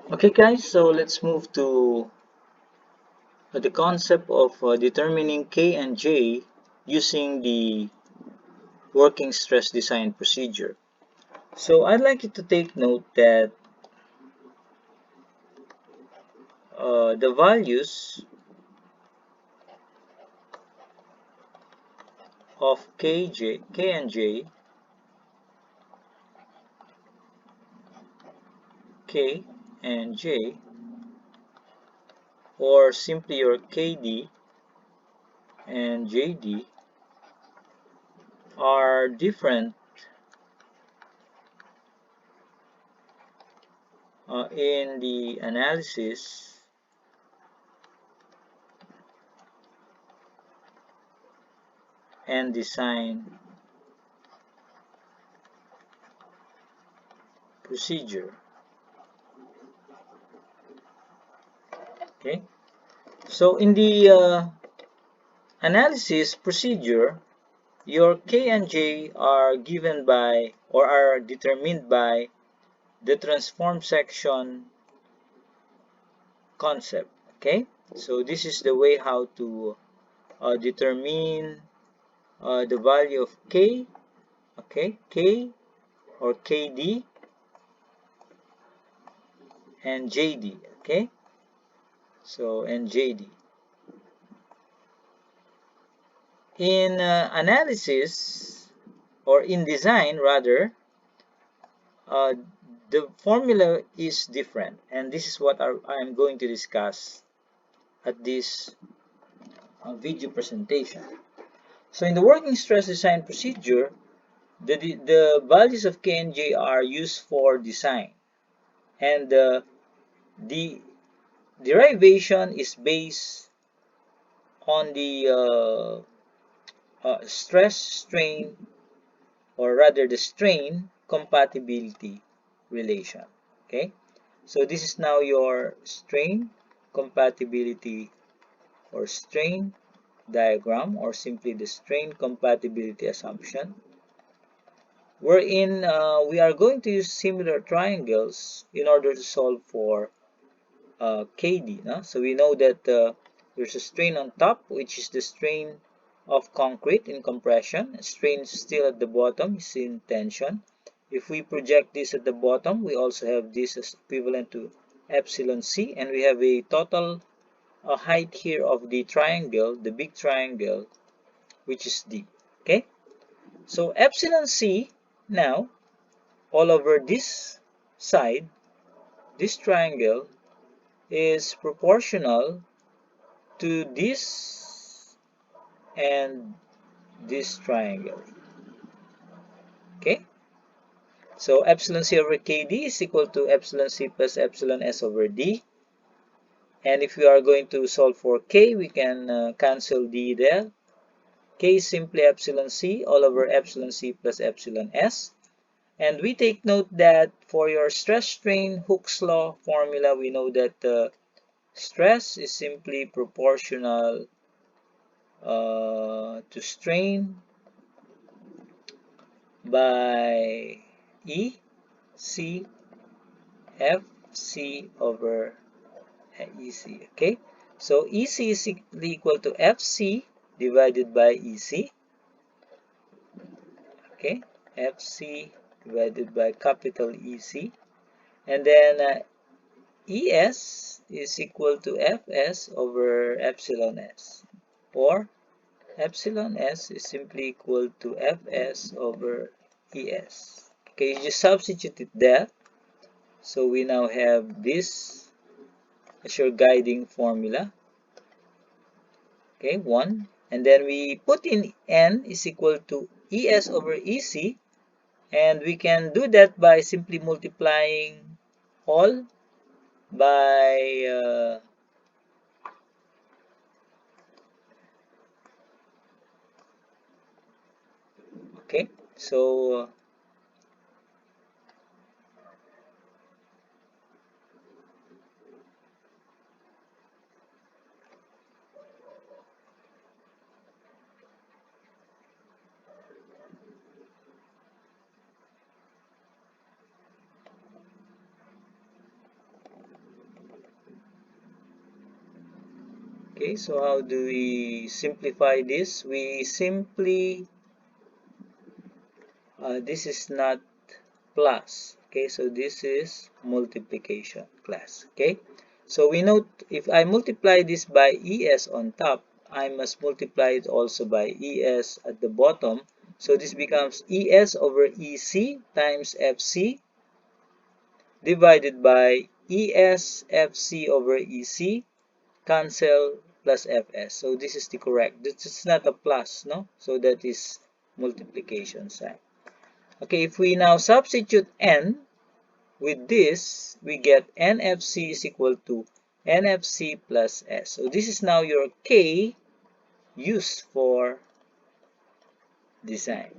Okay guys, so let's move to the concept of determining K and J using the working stress design procedure. So I'd like you to take note that the values of K and K and J, or simply your KD and JD are different in the analysis and design procedure. Okay, so in the analysis procedure, your K and J are given by or are determined by the transform section concept. Okay, so this is the way how to determine the value of K, okay, K or KD and JD, okay, so and JD. In analysis or in design rather, uh, the formula is different, and this is what I'm going to discuss at this video presentation. So in the working stress design procedure, the values of K and J are used for design, and the derivation is based on the stress strain, or rather the strain compatibility relation. Okay, so this is now your strain compatibility or strain diagram, or simply the strain compatibility assumption, wherein we are going to use similar triangles in order to solve for KD. No? So we know that there's a strain on top, which is the strain of concrete in compression. Strain still at the bottom is in tension. If we project this at the bottom, we also have this as equivalent to epsilon C, and we have a total height here of the triangle, the big triangle, which is D. Okay, so epsilon C now all over this side, this triangle is proportional to this and this triangle. Okay, so epsilon C over KD is equal to epsilon C plus epsilon S over D. And if we are going to solve for K, we can cancel D there. K is simply epsilon C all over epsilon C plus epsilon S. And we take note that for your stress strain Hooke's law formula, we know that stress is simply proportional to strain by E C F C over EC. Okay, so EC is equal to FC divided by EC. Okay, FC divided by capital EC, and then ES is equal to Fs over epsilon S, or epsilon S is simply equal to Fs over Es. Okay, you just substitute it there. So we now have this as your guiding formula. Okay, 1. And then we put in N is equal to Es over Ec. And we can do that by simply multiplying all by okay, so Okay, so how do we simplify this? We simply, this is not plus. Okay, so this is multiplication class. Okay, so we note if I multiply this by ES on top, I must multiply it also by ES at the bottom. So this becomes ES over EC times FC divided by ES FC over EC cancel plus Fs. So this is the correct. This is not a plus, no? So that is multiplication sign. Okay, if we now substitute n with this, we get NFC is equal to NFC plus S. So this is now your K used for design.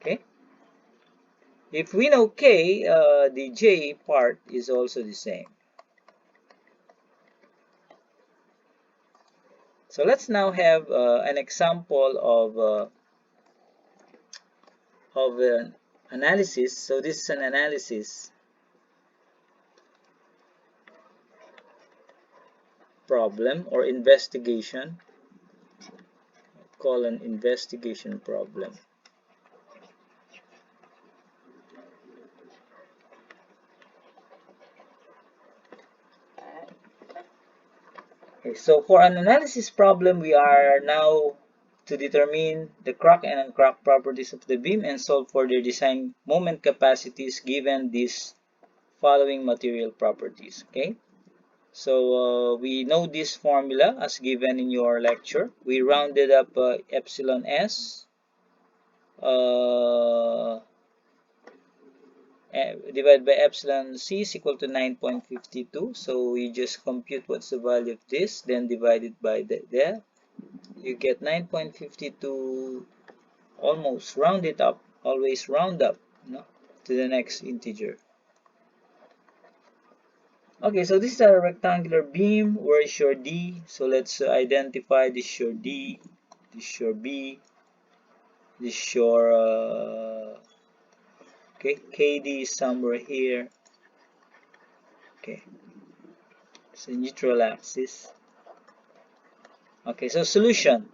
Okay. If we know K, the J part is also the same. So let's now have an example of an analysis. So this is an analysis problem or investigation. Call an investigation problem. Okay, so for an analysis problem, we are now to determine the crack and uncrack properties of the beam and solve for their design moment capacities given these following material properties. Okay, so we know this formula as given in your lecture. We rounded up epsilon s uh, divided by epsilon c is equal to 9.52. So we just compute what's the value of this, then divide it by there. You get 9.52, almost round it up, always round up, no, to the next integer. Okay, so this is a rectangular beam. Where is your D? So let's identify this is your D, this is your B, this is your okay, KD is somewhere here. Okay, it's a neutral axis. Okay, so solution.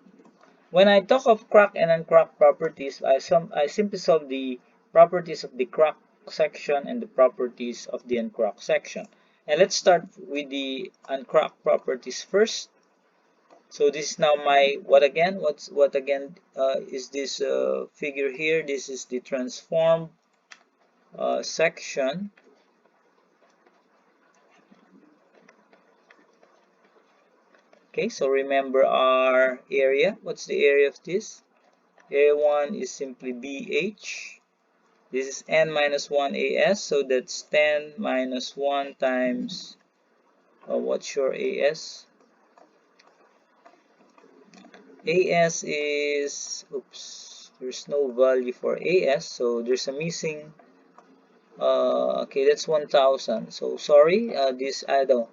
When I talk of crack and uncrack properties, I simply solve the properties of the crack section and the properties of the uncrack section. And let's start with the uncrack properties first. So this is now my what again? What again is this figure here? This is the transformed section. Okay, so remember our area. What's the area of this? Area 1 is simply BH. This is n minus 1 AS, so that's 10 minus 1 times, what's your AS? AS is, oops, there's no value for AS, so there's a missing, okay, that's 1000. So sorry, this, I don't,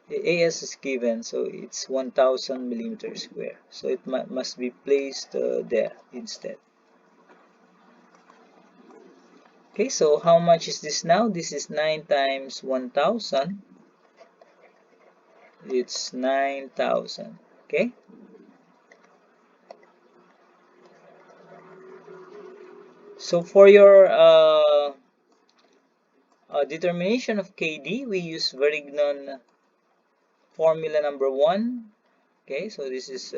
AS is given, so it's 1000 millimeters square. So it must be placed there instead. Okay, so how much is this now? This is 9 times 1000. It's 9,000. Okay. So for your determination of KD, we use Varignon formula number 1. Okay, so this is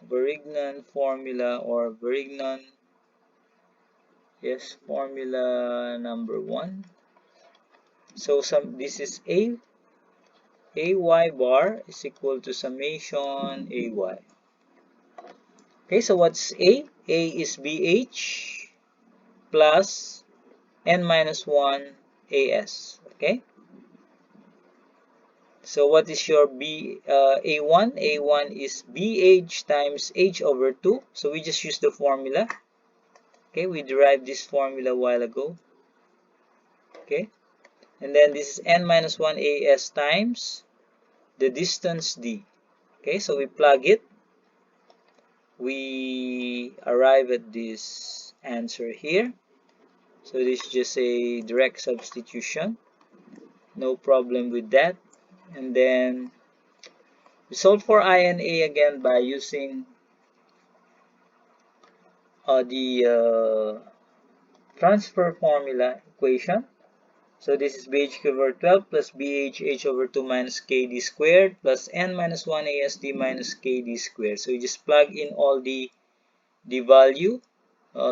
Varignon formula or Varignon, yes, formula number 1. So this is AY bar is equal to summation AY. Okay, so what's A? A is BH plus n minus 1 AS. Okay, so what is your A1? A1 is BH times H over 2. So we just use the formula. Okay, we derived this formula a while ago. Okay, and then this is n minus 1 AS times the distance D. Okay, so we plug it. We arrive at this answer here. So this is just a direct substitution. no problem with that. And then we solve for I and A again by using the transfer formula equation. So this is BH over 12 plus BH h over 2 minus KD squared plus N minus 1 ASD minus KD squared. So you just plug in all the value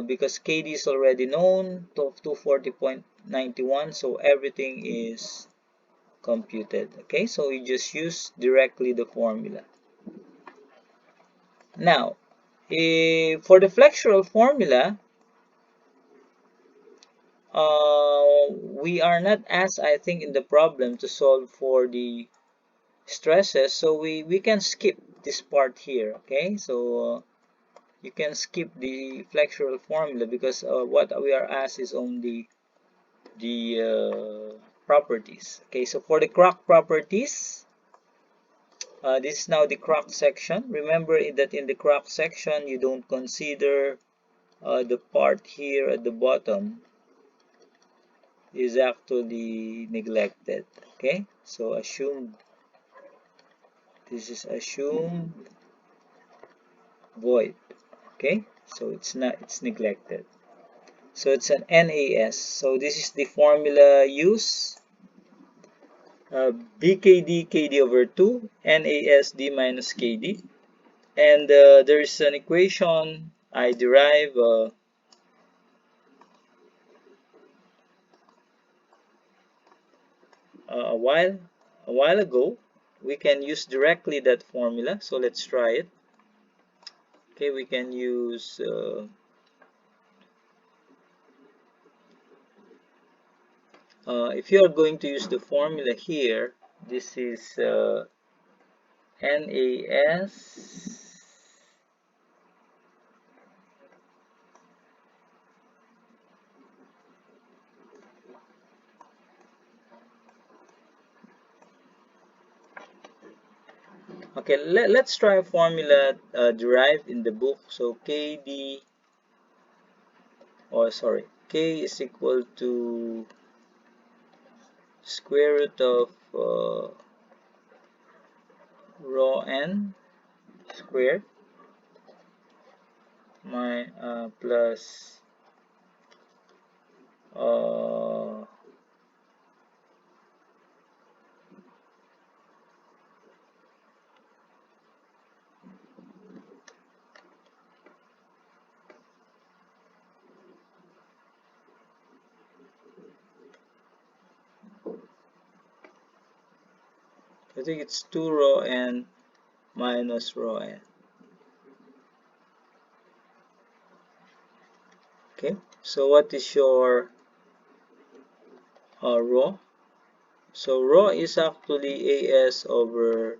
because KD is already known to 240.91, so everything is computed. Okay, so you just use directly the formula. Now, for the flexural formula, we are not asked, I think, in the problem to solve for the stresses, so we can skip this part here. Okay, so you can skip the flexural formula because what we are asked is only the properties. Okay, so for the Crocq properties, this is now the Crocq section. Remember that in the Crocq section you don't consider the part here at the bottom is actually neglected. Okay, so assume this is assumed void. Okay, so it's neglected. So it's an NAS. So this is the formula used. BKD KD over 2 NAS D minus KD. And there is an equation I derived a while ago. We can use directly that formula. So let's try it. Okay, we can use if you are going to use the formula here, this is NAS okay, let's try a formula derived in the book. So KD, or sorry, K is equal to square root of rho n squared plus I think it's 2 rho n minus rho n. Okay, so what is your rho? So rho is actually AS over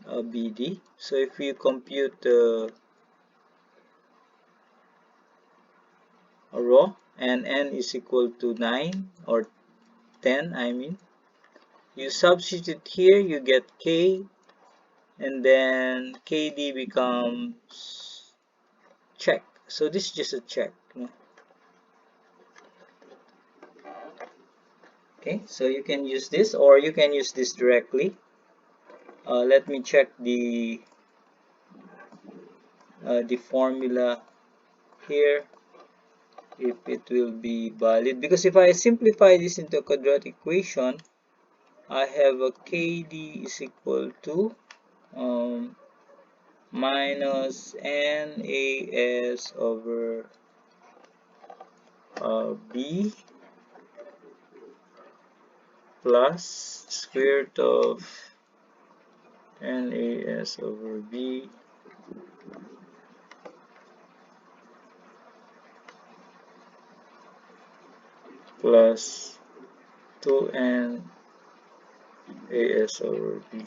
BD. So if you compute rho and n is equal to 9 or 10, I mean, you substitute here, you get K, and then KD becomes check. So this is just a check. Okay, so you can use this or you can use this directly. Let me check the formula here if it will be valid, because if I simplify this into a quadratic equation, I have a KD is equal to minus NAS over B plus square root of NAS over B plus 2n AS over B.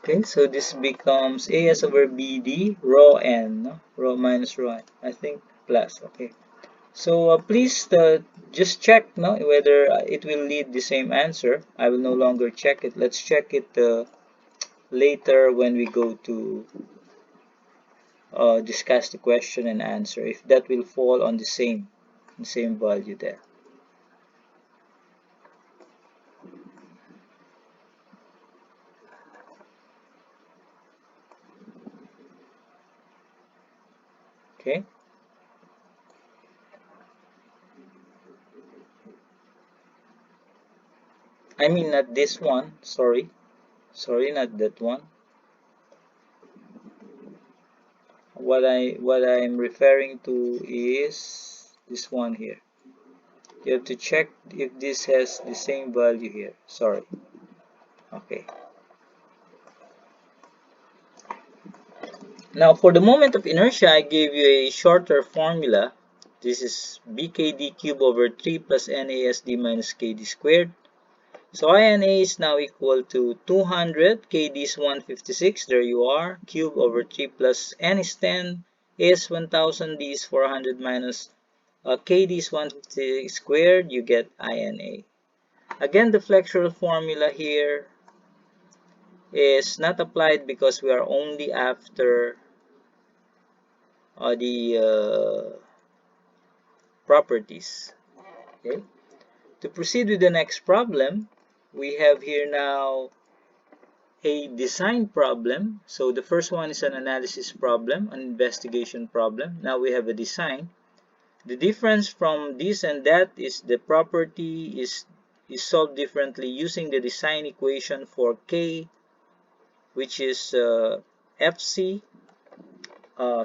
Okay, so this becomes AS over BD rho n, no? Rho minus rho n, I think, plus. Okay, so please just check whether it will lead the same answer. I will no longer check it. Let's check it later when we go to discuss the question and answer, if that will fall on the same value there. Okay, I mean not this one, sorry, not that one. What I'm referring to is this one here. You have to check if this has the same value here. Sorry. Okay. Now for the moment of inertia, I gave you a shorter formula. This is bkd cubed over 3 plus nasd minus kd squared. So INA is now equal to 200, kd is 156, there you are, cube over 3 plus n is 10, a is 1000, d is 400 minus kd is 150 squared, you get INA. Again, the flexural formula here is not applied because we are only after the properties. Okay. To proceed with the next problem, we have here now a design problem. So the first one is an analysis problem, an investigation problem. Now we have a design. The difference from this and that is the property is solved differently using the design equation for K, which is FC.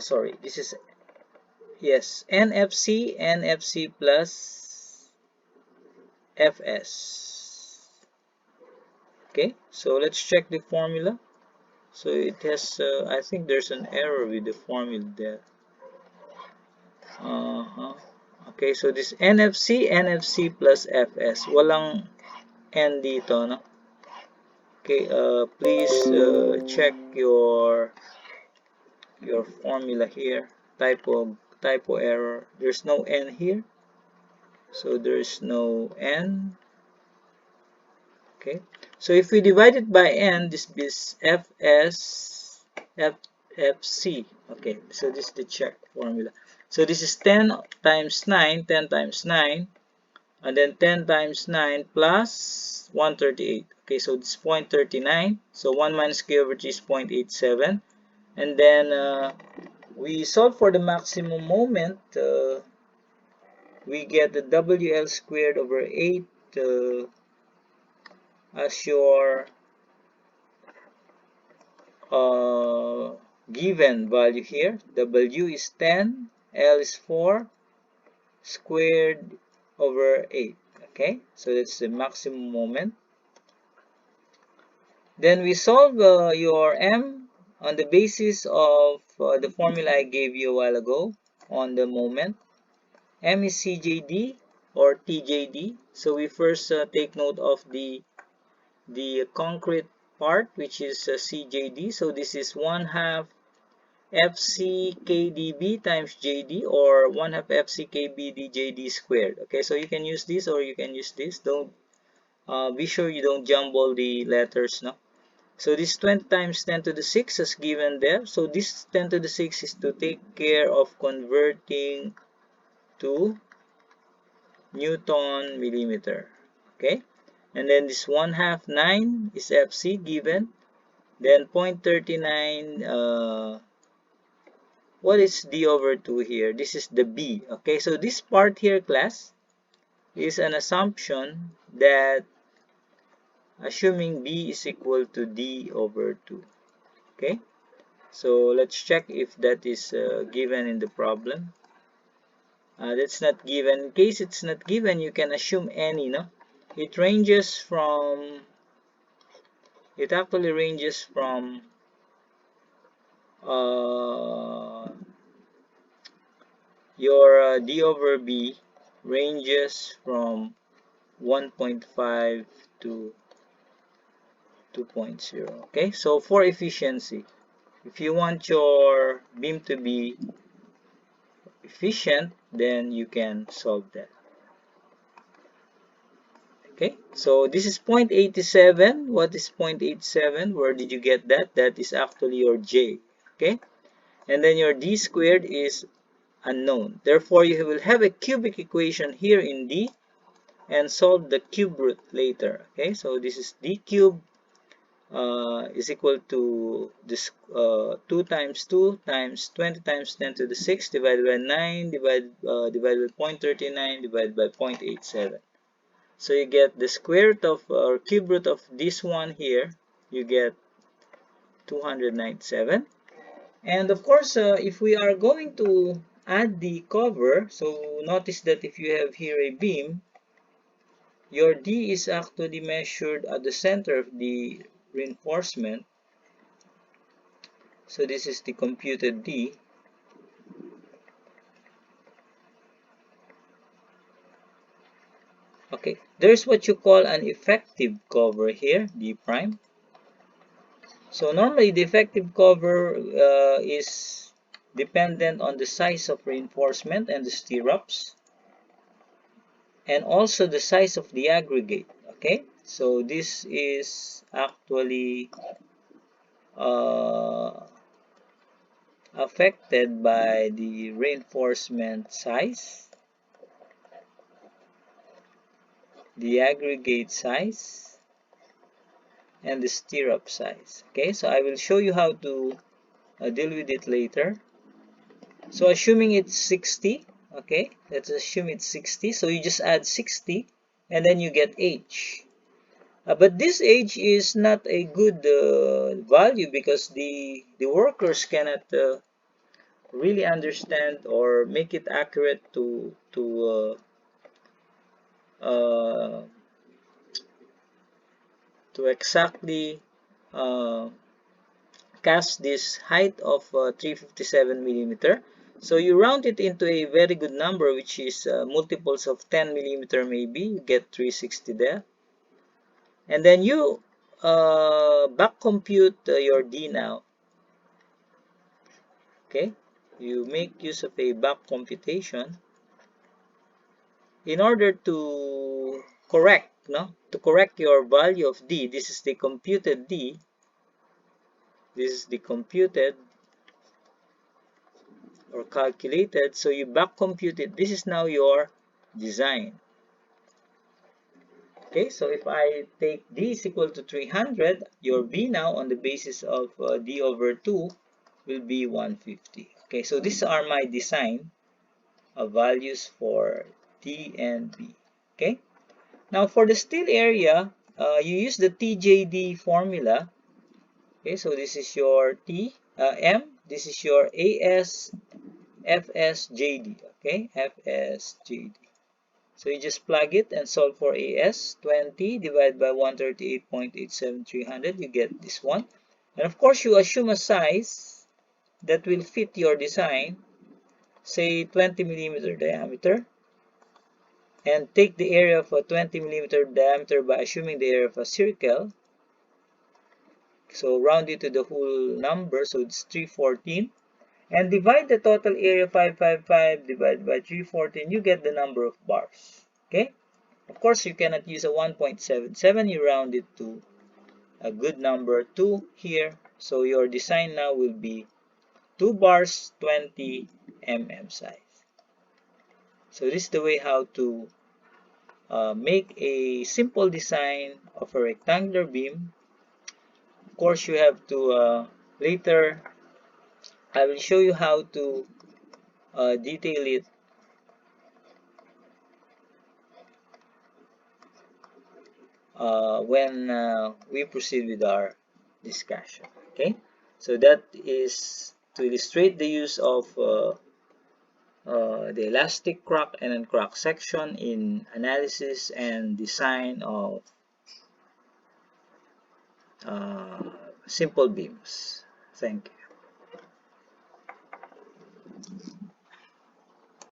Sorry, this is, yes, NFC plus Fs. Okay, so let's check the formula. So it has, I think there's an error with the formula there. Okay, so this NFC plus Fs. Walang N dito, no? Okay, please check your formula here. Typo error. There's no N here. So there's no N. Okay, so if we divide it by N, this is FC. Okay, so this is the check formula. So this is 10 times 9, 10 times 9, and then 10 times 9 plus 138. Okay, so this is 0.39. So 1 minus k over 3 is 0.87. And then we solve for the maximum moment. We get the WL squared over 8 as your given value here. W is 10, L is 4, squared over 8. Okay, so that's the maximum moment. Then we solve your M on the basis of the formula I gave you a while ago on the moment. M is CJD or TJD. So we first take note of the concrete part, which is CJD. So this is 1/2 FCKDB times JD, or 1/2 FCKBD JD squared. Okay, so you can use this or you can use this. Don't be sure you don't jumble the letters, no? So this 20 times 10 to the 6 is given there. So this 10 to the 6 is to take care of converting to Newton millimeter. Okay, and then this 1/2 9 is FC given. Then 0.39, what is D over 2 here? This is the B. Okay, so this part here, class, is an assumption that assuming B is equal to D over 2. Okay, so let's check if that is given in the problem. That's not given. In case it's not given, you can assume any, no? It ranges from, it actually ranges from your D over B ranges from 1.5 to 2.0. Okay, so for efficiency, if you want your beam to be efficient, then you can solve that. Okay, so this is 0.87. What is 0.87? Where did you get that? That is actually your J. Okay, and then your D squared is unknown. Therefore, you will have a cubic equation here in D and solve the cube root later. Okay, so this is D cubed is equal to this 2 times 2 times 20 times 10 to the 6 divided by 9 divided by 0.39 divided by 0.87. So you get the square root of or cube root of this one here. You get 297. And of course, if we are going to add the cover, so notice that if you have here a beam, your D is actually measured at the center of the reinforcement. So this is the computed D. Okay, there's what you call an effective cover here, D prime. So normally the effective cover is dependent on the size of reinforcement and the stirrups, and also the size of the aggregate. Okay, so this is actually uh, affected by the reinforcement size, the aggregate size, and the stirrup size. Okay, so I will show you how to deal with it later. So assuming it's 60, okay, let's assume it's 60. So you just add 60 and then you get H. But this H is not a good value because the workers cannot really understand or make it accurate uh, to exactly uh, cast this height of 357 millimeter. So you round it into a very good number, which is multiples of 10 millimeter maybe. You get 360 there. And then you back compute your D now. Okay, you make use of a back computation in order to correct, no? To correct your value of D. This is the computed D. This is the computed or calculated. So you back compute it. This is now your design. Okay, so if I take D is equal to 300, your B now on the basis of D over 2 will be 150. Okay, so these are my design values for D and B. Okay, now for the steel area, you use the TJD formula. Okay, so this is your M, this is your AS, FSJD. Okay, FSJD. So you just plug it and solve for AS. 20 divided by 138.87300, you get this one. And of course, you assume a size that will fit your design, say 20 millimeter diameter, and take the area of a 20 millimeter diameter by assuming the area of a circle. So round it to the whole number, so it's 314. And divide the total area 555 divided by 314, you get the number of bars. Okay? Of course, you cannot use a 1.77. You round it to a good number 2 here. So your design now will be 2 bars, 20 mm size. So this is the way how to make a simple design of a rectangular beam. Of course, you have to later I will show you how to detail it when we proceed with our discussion. Okay, so that is to illustrate the use of the elastic crack and uncrack section in analysis and design of simple beams. Thank you.